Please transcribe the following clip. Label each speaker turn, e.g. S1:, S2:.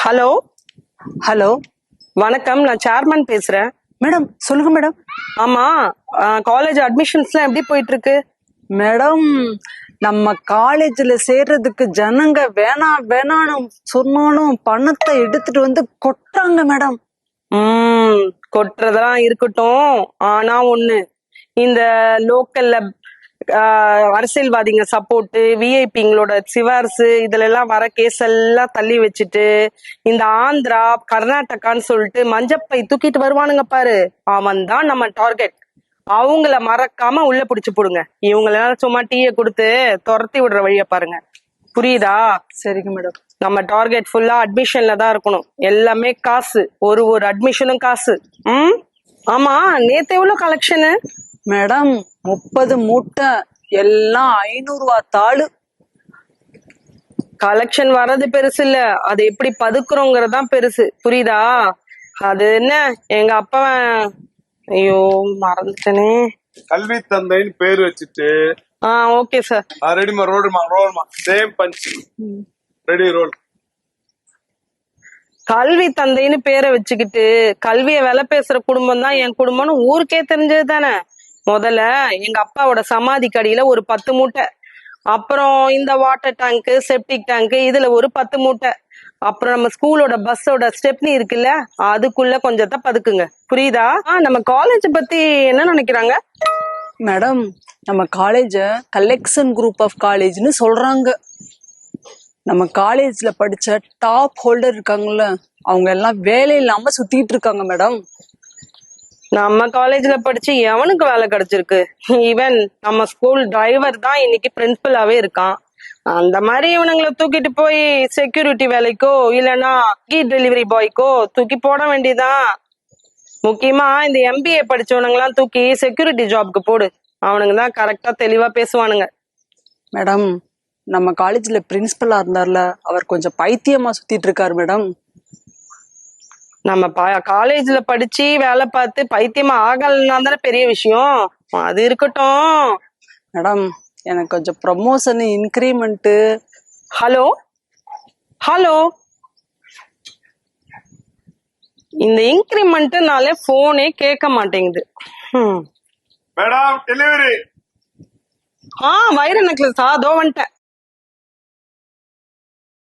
S1: Hello
S2: hello
S1: வணக்கம், நான் chairman பேசுறேன்.
S2: மேடம் சொல்லுங்க மேடம்.
S1: ஆமா, காலேஜ் அட்மிஷன்ஸ்லாம் எப்படி போயிட்டு இருக்கு?
S2: மேடம் நம்ம காலேஜ்ல சேர்றதுக்கு ஜனங்க வேணாம் வேணான்னு சொன்னாலும் பணத்தை எடுத்துட்டு வந்து கொட்டாங்க மேடம்.
S1: கொட்டுறதெல்லாம் இருக்கட்டும். ஆனா ஒண்ணு, இந்த லோக்கல்ல அரசியல்வாதிங்க சப்போர்ட், விஐபிங்களோட சிவார்ஸ் இதுல எல்லாம் வர கேஸ் எல்லாம் தள்ளி வச்சுட்டு, இந்த ஆந்திரா கர்நாடகான்னு சொல்லிட்டு மஞ்சப்பை தூக்கிட்டு வருவானுங்க பாரு, அவன் தான் நம்ம டார்கெட். அவங்கள மறக்காம உள்ள புடிச்சு போடுங்க. இவங்களெல்லாம் சும்மா டீயை கொடுத்து துரத்தி விடுற வழிய பாருங்க. புரியுதா?
S2: சரிங்க மேடம்.
S1: நம்ம டார்கெட் ஃபுல்லா அட்மிஷன்ல தான் இருக்கணும். எல்லாமே காசு, ஒரு அட்மிஷனும் காசு. ஆமா, நேத்து எவ்வளவு கலெக்ஷனு?
S2: மேடம் 30 மூட்டை, எல்லாம் 500 ரூபா தாளு.
S1: கலெக்ஷன் வர்றது பெருசு இல்ல, அது எப்படி பதுக்குறோங்கிறதான் பெருசு. புரியுதா? அது என்ன, எங்க அப்பா, ஐயோ மறந்துட்டேனே.
S3: கல்வி தந்தைன்னு பேர் வச்சுட்டு
S1: ஓகே சார்.
S3: ரெடிமா ரோல்மா சேம் பஞ்ச் ரெடி ரோல்.
S1: கல்வி தந்தைன்னு பேரை வச்சுக்கிட்டு கல்விய விலை பேசுற குடும்பம் தான் என் குடும்பம்னு ஊருக்கே தெரிஞ்சது தானே. முதல்ல எங்க அப்பாவோட சமாதி கடியில ஒரு 10 மூட்டை, அப்புறம் இந்த வாட்டர் டேங்க் செப்டிக் டேங்க் இதுல ஒரு 10 மூட்டை, அப்புறம் நம்ம ஸ்கூலோட பஸ்ஸோட ஸ்டெப்னி இருக்குல்ல அதுக்குள்ள கொஞ்சத்தை பதுக்குங்க. புரியுதா? நம்ம காலேஜ் பத்தி என்ன நினைக்கிறாங்க?
S2: மேடம் நம்ம காலேஜ கலெக்ஷன் குரூப் ஆஃப் காலேஜ்னு சொல்றாங்க. நம்ம காலேஜ்ல படிச்ச டாப் ஹோல்டர் இருக்காங்கல்ல, அவங்க எல்லாம் வேலை இல்லாம சுத்திட்டு இருக்காங்க மேடம்.
S1: நம்ம காலேஜ்ல படிச்சு எவனுக்கு வேலை கிடைச்சிருக்கு? ஈவன் நம்ம ஸ்கூல் டிரைவர் தான் இன்னைக்கு பிரின்சிபலாவே இருக்கான். அந்த மாதிரி இவனுங்களை தூக்கிட்டு போய் செக்யூரிட்டி வேலைக்கோ இல்லைன்னா டெலிவரி பாய்க்கோ தூக்கி போட வேண்டியதான். முக்கியமா இந்த MBA படிச்சவனுங்கெல்லாம் தூக்கி செக்யூரிட்டி ஜாப்க்கு போடு. அவனுங்க தான் கரெக்டா தெளிவா பேசுவானுங்க.
S2: மேடம் நம்ம காலேஜ்ல பிரின்சிபலா இருந்தார்ல, அவர் கொஞ்சம் பைத்தியமா சுத்திட்டு இருக்காரு மேடம்.
S1: நம்ம காலேஜ்ல படிச்சு வேலை பார்த்து பைத்தியமா ஆகலன்னா தானே பெரிய விஷயம். அது இருக்கட்டும்
S2: மேடம், எனக்கு கொஞ்சம் ப்ரமோஷன் இன்கிரிமெண்ட்.
S1: ஹலோ ஹலோ, இந்த இன்கிரிமெண்ட்னாலே போனே கேட்க மாட்டேங்குது.
S3: Madam delivery.
S1: வைர நெக்லஸ் அதோ வந்துட்டேன்.